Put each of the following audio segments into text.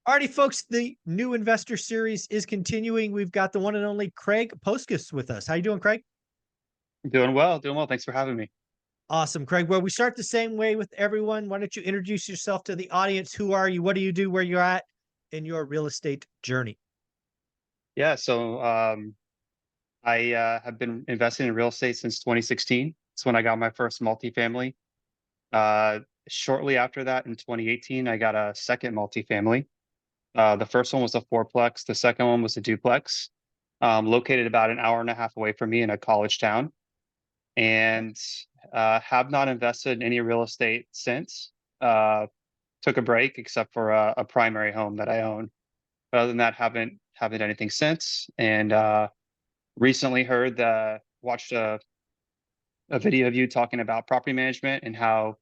Alrighty, folks, the new investor series is continuing. We've got the one and only Craig Poskus with us. How you doing, Craig? Doing well, doing well. Thanks for having me. Awesome, Craig. Well, we start the same way with everyone. Why don't you introduce yourself to the audience? Who are you? What do you do? Where you're at in your real estate journey? Yeah, so I have been investing in real estate since 2016. It's when I got my first multifamily. Uh, Shortly after that, in 2018, I got a second multifamily. The first one was a fourplex. The second one was a duplex, located about an hour and a half away from me in a college town. And have not invested in any real estate since. Uh, Took a break, except for a primary home that I own. But other than that, haven't done anything since. And recently watched a video of you talking about property management and how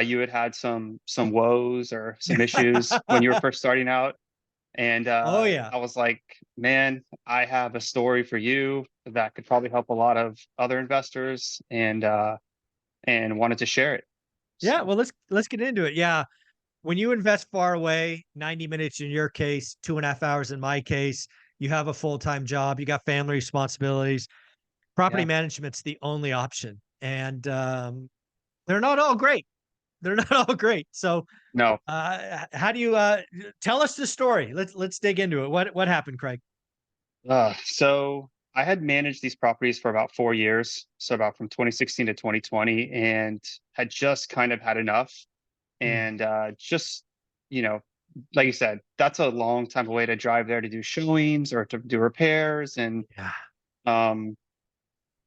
you had some woes or some issues when you were first starting out. And Oh yeah. I was like, man, I have a story for you that could probably help a lot of other investors, and wanted to share it. Yeah, So well let's get into it. Yeah. When you invest far away, 90 minutes in your case, 2.5 hours in my case, you have a full-time job, you got family responsibilities. Property yeah, management's the only option. And they're not all great. They're not all great. So, no. how do you tell us the story? Let's dig into it. What happened, Craig? So I had managed these properties for about 4 years, so about from 2016 to 2020, and had just kind of had enough. Mm, And just, you know, like you said, that's a long time away to drive there to do showings or to do repairs, and yeah. um,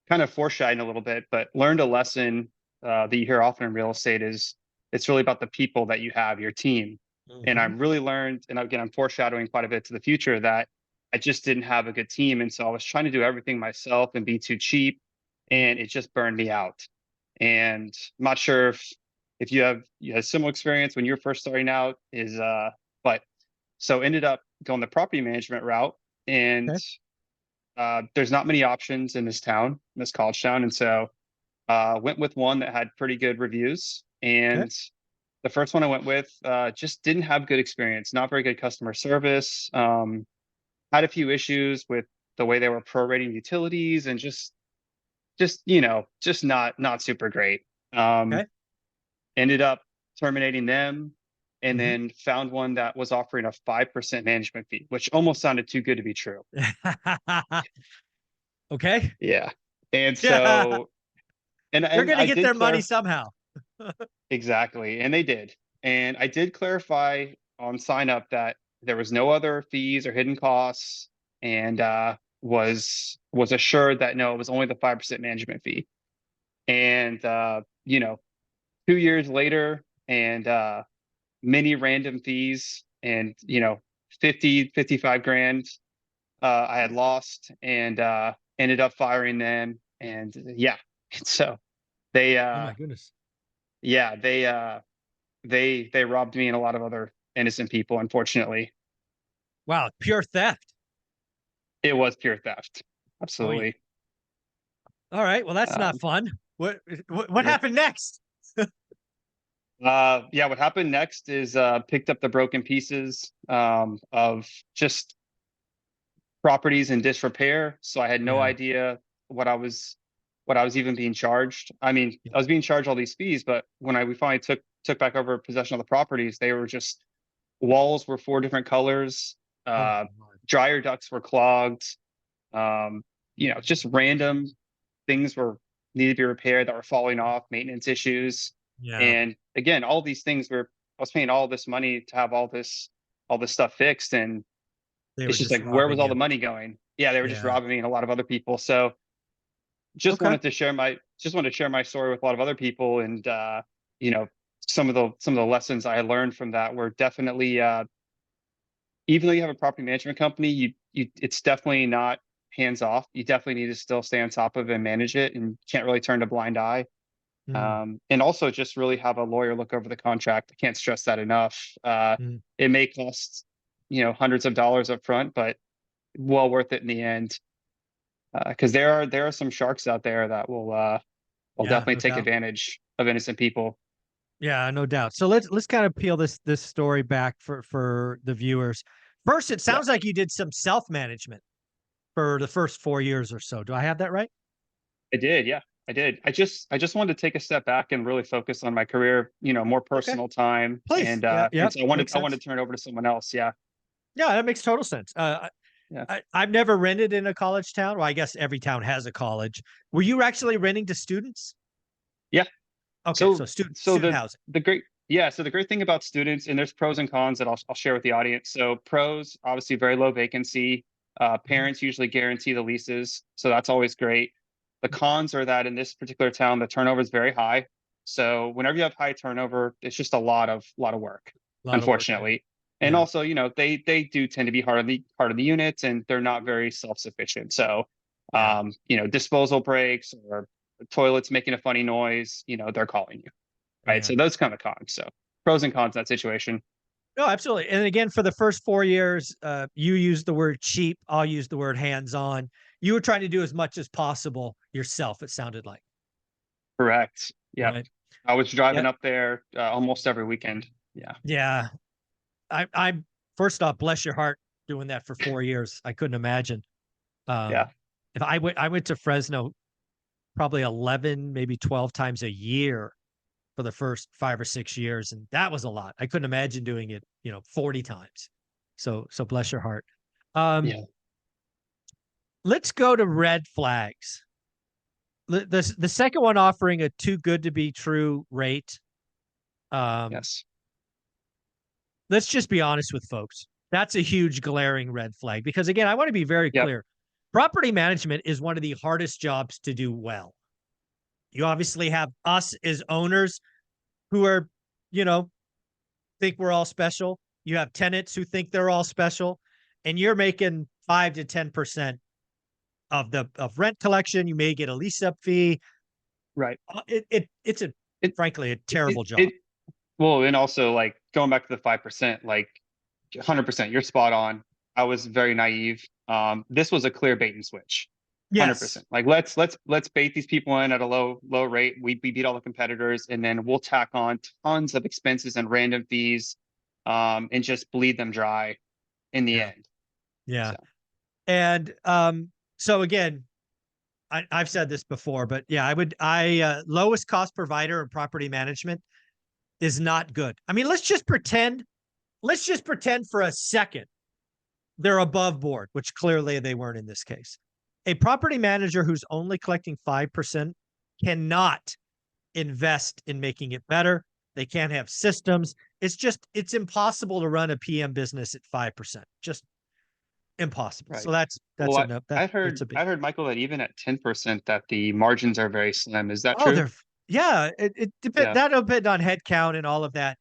kind of foreshadowing a little bit, but learned a lesson that you hear often in real estate is it's really about the people that you have, your team. And I Mhm. really learned, and again, I'm foreshadowing quite a bit to the future, that I just didn't have a good team. And so I was trying to do everything myself and be too cheap, and it just burned me out. And I'm not sure if you had a similar experience when you're first starting out, but so ended up going the property management route. And Okay. there's not many options in this town, this college town, and so went with one that had pretty good reviews. Okay. And the first one I went with just didn't have good experience, not very good customer service. Had a few issues with the way they were prorating utilities, and just not super great. Um, Okay. Ended up terminating them, and Mhm. then found one that was offering a 5% management fee, which almost sounded too good to be true. Okay. Yeah. And Yeah. so and They're and gonna I get did their money clarify. somehow. Exactly, and they did. And I did clarify on sign up that there was no other fees or hidden costs, and was assured that no, it was only the 5% management fee. And 2 years later, and many random fees, and 55 grand I had lost, and ended up firing them. And yeah, so they Oh my goodness. yeah, they robbed me and a lot of other innocent people, unfortunately. Wow, pure theft. It was pure theft. Oh yeah. Absolutely. All right. Well, that's not Um, fun. What yeah. happened next? Yeah, what happened next is picked up the broken pieces of just properties in disrepair. So I had no Yeah. idea what I was what I was even being charged. I mean, Yeah. I was being charged all these fees, but when we finally took back over possession of the properties, they were just walls were four different colors, Oh my uh, God. dryer ducts were clogged, just random things were needed to be repaired that were falling off, maintenance issues. Yeah. And again, all these things were I was paying all this money to have all this stuff fixed, and They were it's just just like, where was robbing all the you. money going? Yeah, they were just Yeah. robbing me and a lot of other people. So Okay. just wanted to share my story with a lot of other people. And you know, some of the lessons I learned from that were definitely even though you have a property management company, you it's definitely not hands off. You definitely need to still stay on top of it and manage it, and can't really turn a blind eye. Mm, And also just really have a lawyer look over the contract. I can't stress that enough. mm. It may cost hundreds of dollars up front, but well worth it in the end. Because there are some sharks out there that will Yeah, definitely no take doubt. advantage of innocent people. Yeah, no doubt. So let's kind of peel this story back for the viewers. First, it Yeah, sounds like you did some self-management for the first 4 years or so. Do I have that right? I did. Yeah, I did. I just wanted to take a step back and really focus on my career, more Okay. personal time. Please. Yeah, yeah, And so I wanted makes I wanted sense. to turn it over to someone else. Yeah. Yeah, that makes total sense. Yeah. I've never rented in a college town. Well, I guess every town has a college. Were you actually renting to students? Yeah. Okay, so So so student the housing. the great yeah, so the great thing about students, and there's pros and cons that I'll share with the audience. So pros, obviously very low vacancy. Mhm. Parents usually guarantee the leases, so that's always great. The cons are that in this particular town, the turnover is very high. So whenever you have high turnover, it's just a lot of work, A lot of work. Yeah. unfortunately. And Yeah. also, they do tend to be part of the units, and they're not very self-sufficient. So, Yeah. disposal breaks or toilets making a funny noise, they're calling you. Right. Yeah. So those kind of cons. So pros and cons in that situation. No, absolutely. And again, for the first 4 years, you used the word cheap. I'll use the word hands-on. You were trying to do as much as possible yourself, it sounded like, Correct. Yep. right? I was Yeah. driving up there almost every weekend. Yeah. Yeah. I first off, bless your heart doing that for 4 years. I couldn't imagine. Yeah. Um, if I went to Fresno probably 11, maybe 12 times a year for the first 5 or 6 years, and that was a lot. I couldn't imagine doing it, 40 times. So bless your heart. Um, Yeah. let's go to red flags. The second one offering a too good to be true rate. Um, Yes. let's just be honest with folks. That's a huge glaring red flag because again, I want to be very Yep. clear. Property management is one of the hardest jobs to do well. You obviously have us as owners who are, you know, think we're all special. You have tenants who think they're all special, and you're making 5 to 10% of rent collection. You may get a lease up fee. Right. It's a It, frankly a it, terrible job. it, well, and also like going back to the 5%, like 100%, you're spot on. I was very naive. This was a clear bait and switch. Yes. 100%. Like let's bait these people in at a low rate. We beat all the competitors, and then we'll tack on tons of expenses and random fees, and just bleed them dry in the Yeah. end. Yeah. So And so again, I've said this before, but yeah, I lowest cost provider in property management is not good. I mean, let's just pretend for a second they're above board, which clearly they weren't in this case. A property manager who's only collecting 5% cannot invest in making it better. They can't have systems. It's impossible to run a PM business at 5%. Just impossible. So right. that's Well, a no. That's a big. I heard, Michael, that even at 10% that the margins are very slim. Is that Oh, true? they're yeah. It depend Yeah. that'll depend on head count and all of that.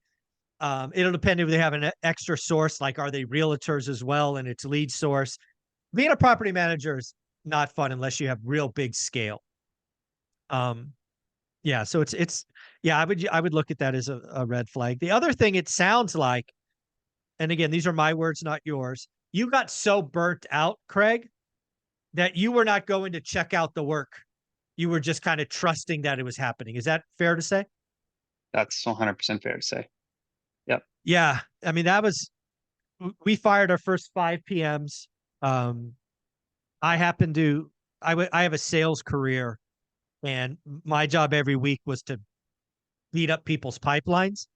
It'll depend if they have an extra source, like are they realtors as well, and it's lead source. Being a property manager is not fun unless you have real big scale. Um, yeah, so it's yeah, I would look at that as a red flag. The other thing it sounds like, and again, these are my words, not yours. You got so burnt out, Craig, that you were not going to check out the work. You were just kind of trusting that it was happening. Is that fair to say? That's 100% fair to say. Yep. Yeah. I mean, we fired our first 5 PMs. Um, I happen to, I have a sales career and my job every week was to beat up people's pipelines.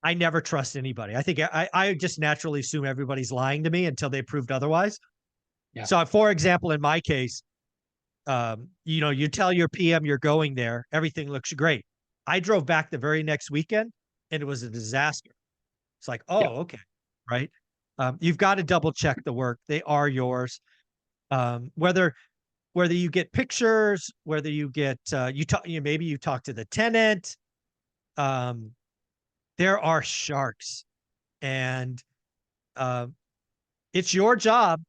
I never trust anybody. I think I just naturally assume everybody's lying to me until they proved otherwise. Yeah. So, for example, in my case, you tell your PM you're going there, everything looks great. I drove back the very next weekend and it was a disaster. It's like, Yeah. oh, okay, right. You've got to double check the work. They are yours. Whether you get pictures, whether you get maybe you talk to the tenant. Um, there are sharks, and uh, it's your job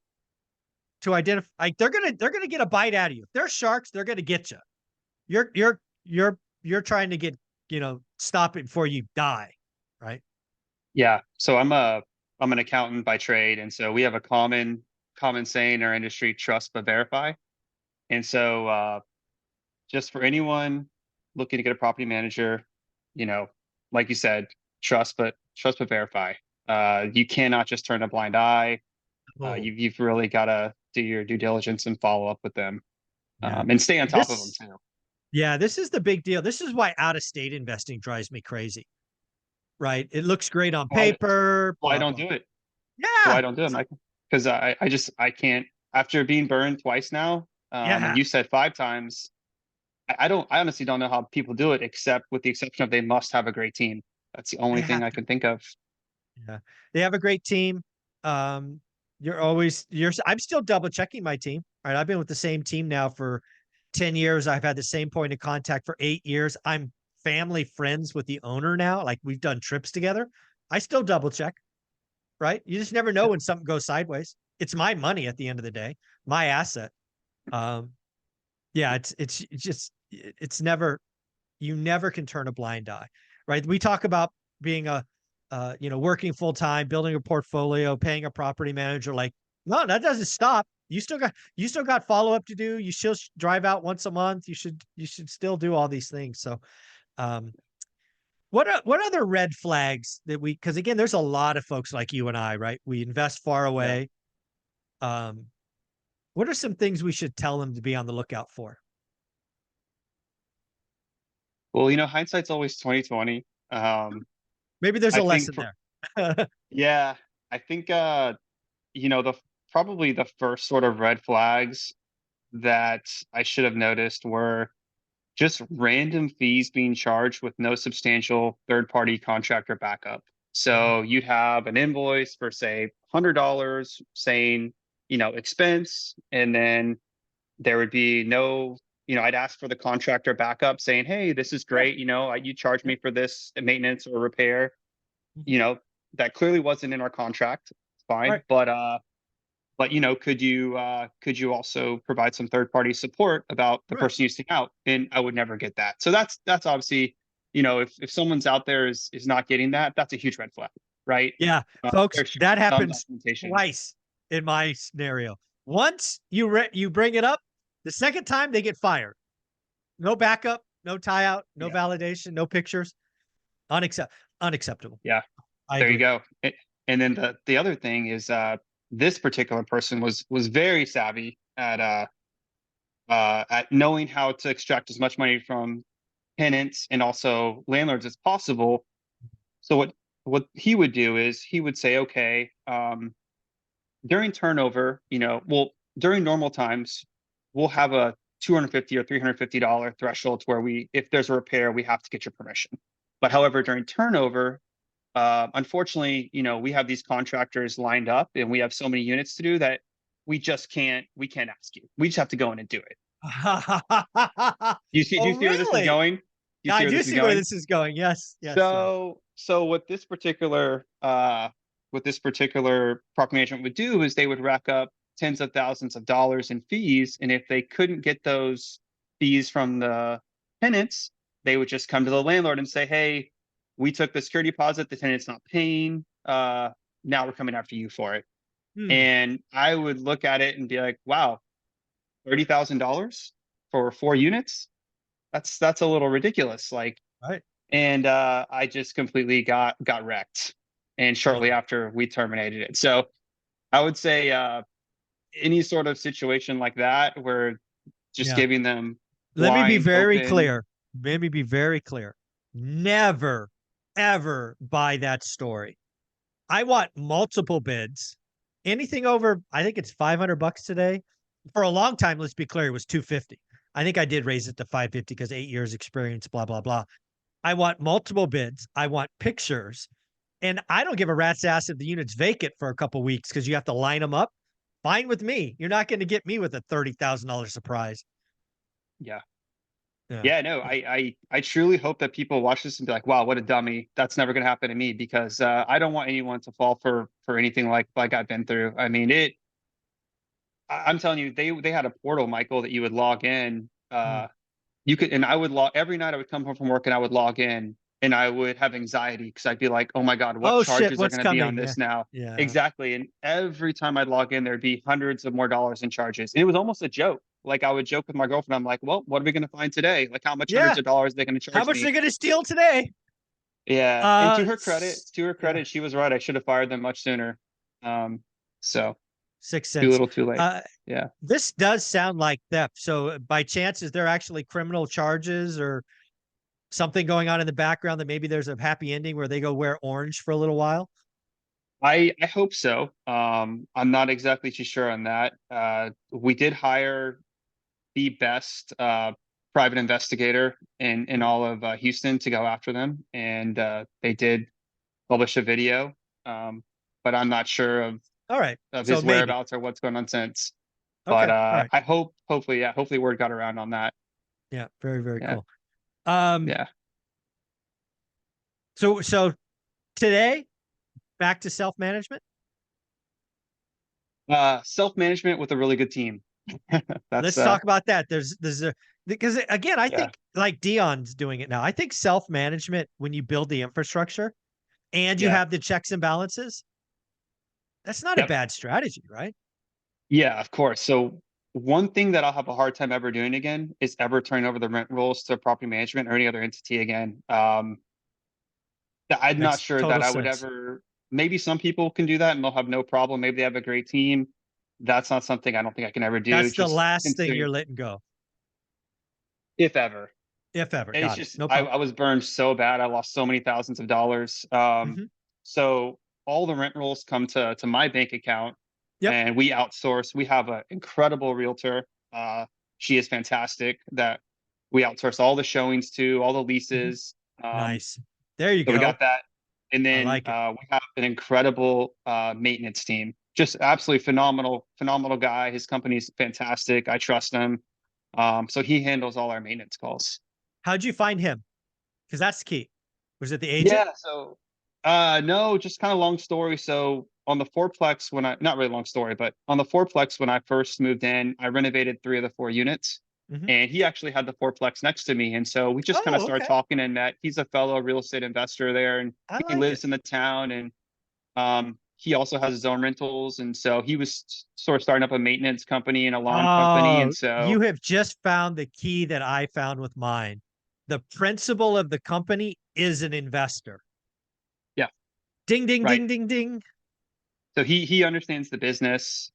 to identify. Like, they're gonna get a bite out of you. If they're sharks, they're gonna get you. You're trying to get stop it before you die, right? Yeah. So I'm an accountant by trade, and so we have a common saying in our industry: trust but verify. And so just for anyone looking to get a property manager, you know, like you said, trust but verify. You cannot just turn a blind eye. Oh, You've really got to do your due diligence and follow up with them, yeah. and stay on top of them This, too. yeah, this is the big deal. This is why out of state investing drives me crazy, right? It looks great on Why, paper, why blah, don't blah. do it? Why Yeah. don't do it, Michael? Because I can't, after being burned twice now, and Yeah. you said 5 times. I honestly don't know how people do it, except with the exception of they must have a great team. That's the They only thing have I to. can think of. Yeah. They have a great team. Um, I'm still double checking my team. Right. I've been with the same team now for 10 years. I've had the same point of contact for 8 years. I'm family friends with the owner now. Like we've done trips together. I still double check, right? You just never know when something goes sideways. It's my money at the end of the day, my asset. Um, yeah, it's just it's never, you never can turn a blind eye, right? We talk about being a, working full time, building a portfolio, paying a property manager. Like, no, that doesn't stop. You still got follow up to do. You should drive out once a month. You should still do all these things. So, um, what other red flags that we? Because again, there's a lot of folks like you and I, right? We invest far Yeah. away. Um, what are some things we should tell them to be on the lookout for? Well, hindsight's always 2020. Maybe there's I a think lesson for there. Yeah, I think the probably the first sort of red flags that I should have noticed were just random fees being charged with no substantial third-party contractor backup. So you'd have an invoice for say $100 saying, expense, and then there would be no, I'd ask for the contractor backup saying, hey, this is Yeah. great. You charge Yeah. me for this maintenance or repair. Mhm. You know, that clearly wasn't in our contract. It's fine. Right. But could you also provide some third party support about the Right. person you seek out? And I would never get that. So that's obviously, if someone's out there is not getting that, that's a huge red flag, right? Yeah, folks, There should that be some happens documentation. twice in my scenario. Once you bring it up, the second time they get fired. No backup, no tie out, no Yeah. validation, no pictures. Unacceptable. Yeah. I There you agree. go. And then the other thing is this particular person was very savvy at knowing how to extract as much money from tenants and also landlords as possible. So what he would do is he would say, okay, during turnover, during normal times, we'll have a $250 or $350 threshold where if there's a repair, we have to get your permission. But however, during turnover, unfortunately, we have these contractors lined up and we have so many units to do that we can't ask you. We just have to go in and do it. Do Oh, you see where this is really? going? Do you Yeah, see I where do this is see where going? this is going. Yes, yes, yes. So what this particular property management would do is they would rack up tens of thousands of dollars in fees, and if they couldn't get those fees from the tenants, they would just come to the landlord and say, "Hey, we took the security deposit, the tenant's not paying. Now we're coming after you for it." Hmm, And I would look at it and be like, "Wow, $30,000 for 4 units? That's a little ridiculous." Like, right. and I just completely got wrecked. And shortly Wow. after, we terminated it. So I would say any sort of situation like that, where just Yeah. giving them Let me be blind very open. clear. Let me be very clear. Never, ever buy that story. I want multiple bids. Anything over, I think it's $500 today. For a long time, let's be clear, it was 250. I think I did raise it to 550 because 8 years experience, blah, blah, blah. I want multiple bids. I want pictures. And I don't give a rat's ass if the unit's vacant for a couple weeks because you have to line them up. Fine with me. You're not going to get me with a $30,000 surprise. Yeah. Yeah. Yeah, no, I truly hope that people watch this and be like, wow, what a dummy. That's never gonna happen to me, because I don't want anyone to fall for anything like I've been through. I mean, I'm telling you, they had a portal, Michael, that you would log in. Hmm. You could, and I would log every night. I would come home from work and I would log in, and I would have anxiety because I'd be like, oh my God, what Oh shit, charges are what's going to be on coming? Yeah. this now? Yeah. Exactly. And every time I'd log in, there'd be hundreds of more dollars in charges. And it was almost a joke. Like, I would joke with my girlfriend. I'm like, well, what are we going to find today? Like, how much hundreds Yeah. of dollars are they going to How charge much are me? they going to steal today? Yeah, and to her Yeah, credit, she was right. I should have fired them much sooner. Um, so six too cents. little, too late. Uh, Yeah. this does sound like theft. So by chance, is there actually criminal charges or something going on in the background that maybe there's a happy ending where they go wear orange for a little while? I hope so. I'm not exactly too sure on that. We did hire the best private investigator in all of Houston to go after them, and they did publish a video. Um, but I'm not sure All right. of So his maybe. whereabouts or what's going on since. But Okay. All right. I hope, hopefully, yeah, hopefully word got around on that. Yeah. Very, very Yeah, cool. Um, yeah. so today, back to self-management. Self-management with a really good team. That's Let's talk about that. There's a because again, I yeah, think like Dion's doing it now. I think self-management when you build the infrastructure and you yeah, have the checks and balances, that's not a yep. bad strategy, right? Yeah, of course. So one thing that I'll have a hard time ever doing again is ever turning over the rent rolls to property management or any other entity again. I'm not Makes sure that total I would sense. ever. Maybe some people can do that and they'll have no problem. Maybe they have a great team. That's not something I don't think I can ever do. That's the Just last thing considering you're letting go, if ever. if ever. And it's Got it. just No problem. I was burned so bad. I lost so many thousands of dollars. Hmm. So all the rent rolls come to my bank account, Yep. and we outsource. We have an incredible realtor. She is fantastic. That we outsource all the showings to, all the Hmm. leases. Um, Nice. There you so we go. got that, and I then like it. we have an incredible maintenance team. Just absolutely phenomenal, phenomenal guy. His company's fantastic. I trust him. So he handles all our maintenance calls. How'd you find him? Because that's the key. Was it the agent? Yeah, so no, just kind of long story. So on the fourplex when I not really long story, but on the fourplex when I first moved in, I renovated 3 of the 4 units. Hmm. And he actually had the fourplex next to me. And so we just kind of Oh, started okay. talking and met. He's a fellow real estate investor there and I he like it. lives in the town and he also has his own rentals. And so he was sort of starting up a maintenance company and a lawn company. And Oh, so you have just found the key that I found with mine. The principal of the company is an investor. yeah, Ding, ding, right. ding, ding, ding. So he understands the business.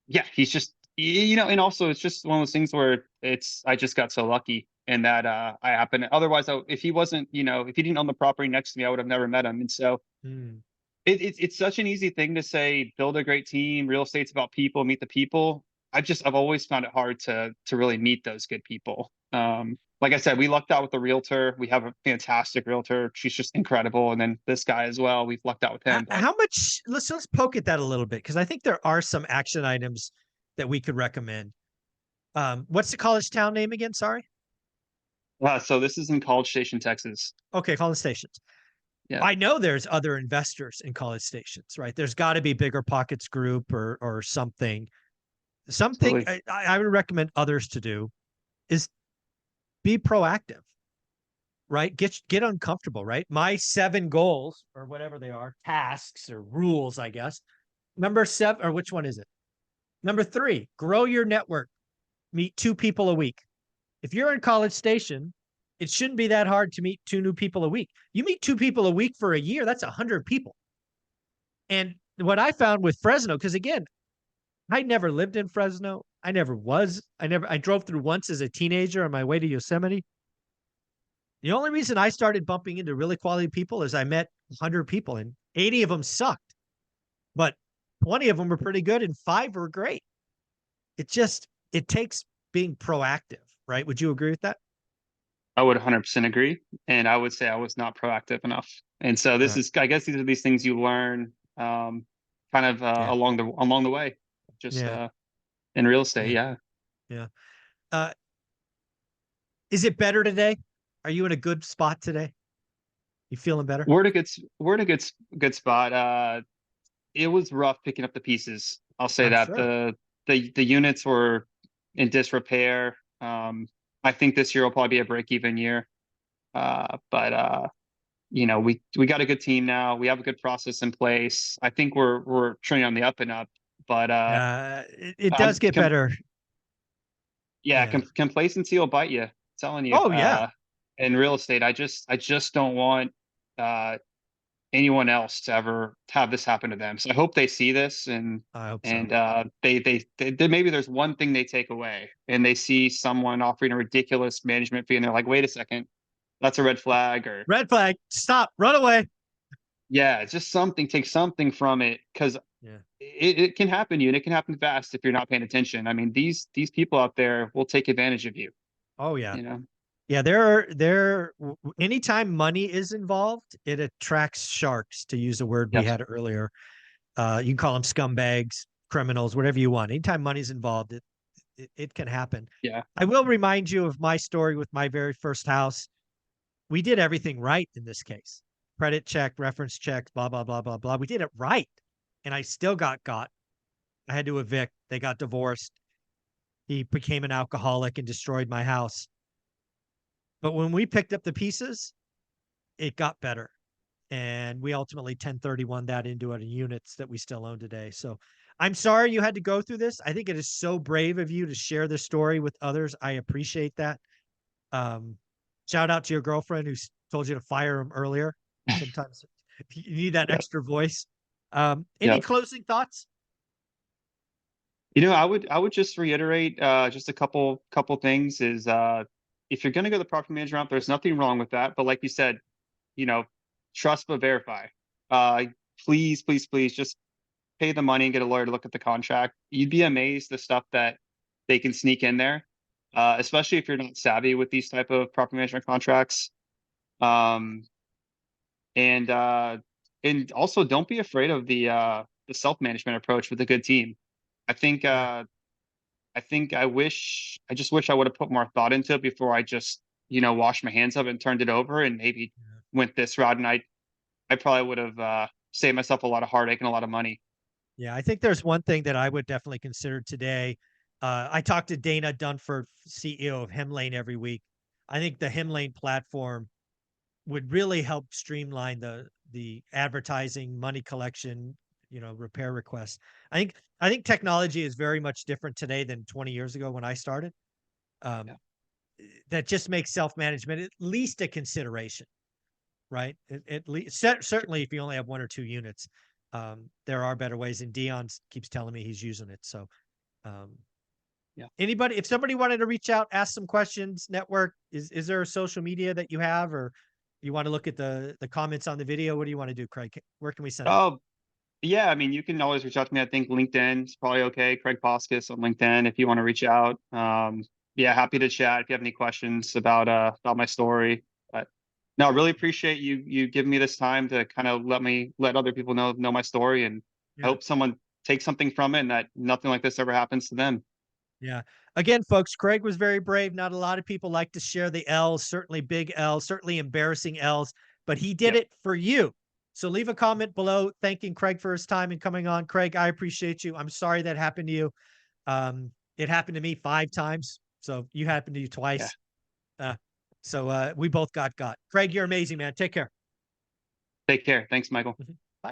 Yeah, he's just you know, and also it's just one of those things where it's I just got so lucky and that I happen. Otherwise, if he wasn't, you know, if he didn't own the property next to me, I would have never met him. And so Hmm. it's such an easy thing to say, build a great team. Real estate's about people, meet the people. I've always found it hard to really meet those good people. Like I said, we lucked out with the realtor. We have a fantastic realtor. She's just incredible. And then this guy as well. We've lucked out with him. But How much? Let's poke at that a little bit because I think there are some action items that we could recommend. What's the college town name again? Sorry. so this is in College Station, Texas. Okay, College Stations. Yeah, I know there's other investors in College Stations, right? There's got to be Bigger Pockets Group or something. Something absolutely. I would recommend others to do is be proactive, right? Get uncomfortable, right? My 7 goals or whatever they are, tasks or rules, I guess. Number 7, or which one is it? Number 3, grow your network. Meet 2 people a week. If you're in College Station, it shouldn't be that hard to meet 2 new people a week. You meet 2 people a week for a year, that's 100 people. And what I found with Fresno, because again, I never lived in Fresno. I drove through once as a teenager on my way to Yosemite. The only reason I started bumping into really quality people is I met 100 people and 80 of them sucked, but 20 of them were pretty good and 5 were great. It takes being proactive, right? Would you agree with that? I would 100% agree. And I would say I was not proactive enough. And so this Right. is, I guess these are these things you learn kind of Yeah. along the way, just Yeah. in real estate. Yeah. Yeah. Yeah. Uh, is it better today? Are you in a good spot today? You feeling better? We're in a good spot. It was rough picking up the pieces. I'll say I'm that sure. the units were in disrepair. I think this year will probably be a break even year. But you know, we got a good team now. We have a good process in place. I think we're trending on the up and up. But It does um, get com better. yeah, Yeah. complacency will bite you. I'm telling you. Oh yeah. in real estate, I just don't want uh anyone else to ever have this happen to them. So I hope they see this, I hope so. and maybe there's one thing they take away, and they see someone offering a ridiculous management fee, and they're like, wait a second, that's a red flag. Or Red flag. Stop. Run away. yeah, it's just something, take something from it, because Yeah. it can happen to you, and it can happen fast if you're not paying attention. I mean, these people out there will take advantage of you, Oh yeah. you know. Yeah, anytime money is involved, it attracts sharks, to use a word we Yes. had earlier. You can call them scumbags, criminals, whatever you want. Anytime money's involved, it can happen. Yeah. I will remind you of my story with my very first house. We did everything right in this case. Credit check, reference checks, blah, blah, blah, blah, blah. We did it right. And I still got. I had to evict. They got divorced. He became an alcoholic and destroyed my house. But when we picked up the pieces, it got better. And we ultimately 1031 that into it in units that we still own today. So I'm sorry you had to go through this. I think it is so brave of you to share this story with others. I appreciate that. Um, Shout out to your girlfriend who told you to fire him earlier. Sometimes you need that Yep. extra voice. Any Yep. closing thoughts? I would just reiterate just a couple things is if you're going to go the property manager route, there's nothing wrong with that. But like you said, you know, trust but verify. Uh, please, please, please just pay the money and get a lawyer to look at the contract. You'd be amazed the stuff that they can sneak in there, especially if you're not savvy with these type of property management contracts. Um, and uh, and also don't be afraid of the self management approach with a good team. I think Yeah. I just wish I would have put more thought into it before I just, washed my hands of it and turned it over, and maybe Yeah. went this route. And I probably would have saved myself a lot of heartache and a lot of money. Yeah, I think there's one thing that I would definitely consider today. I talked to Dana Dunford, CEO of Hemlane, every week. I think the Hemlane platform would really help streamline the advertising, money collection, repair requests. I think technology is very much different today than 20 years ago when I started. Yeah. Um, that just makes self-management at least a consideration, right? At least certainly if you only have one or two units, there are better ways. And Dion keeps telling me he's using it. So um, Yeah. anybody, if somebody wanted to reach out, ask some questions, network, is there a social media that you have, or you want to look at the comments on the video? What do you want to do, Craig? Where can we send them? Oh, yeah. I mean, you can always reach out to me. I think LinkedIn is probably okay. Craig Poskis on LinkedIn if you want to reach out. Yeah, happy to chat if you have any questions about my story. But no, I really appreciate you giving me this time to kind of let other people know my story, and I Yeah. hope someone takes something from it and that nothing like this ever happens to them. Yeah. Again, folks, Craig was very brave. Not a lot of people like to share the L's, certainly big L's, certainly embarrassing L's, but he did Yep. it for you. So leave a comment below thanking Craig for his time and coming on. Craig, I appreciate you. I'm sorry that happened to you. It happened to me 5 times. So you happened to you Yeah. twice. Uh, so we both got. Craig, you're amazing, man. Take care. Take care. Thanks, Michael. Mhm.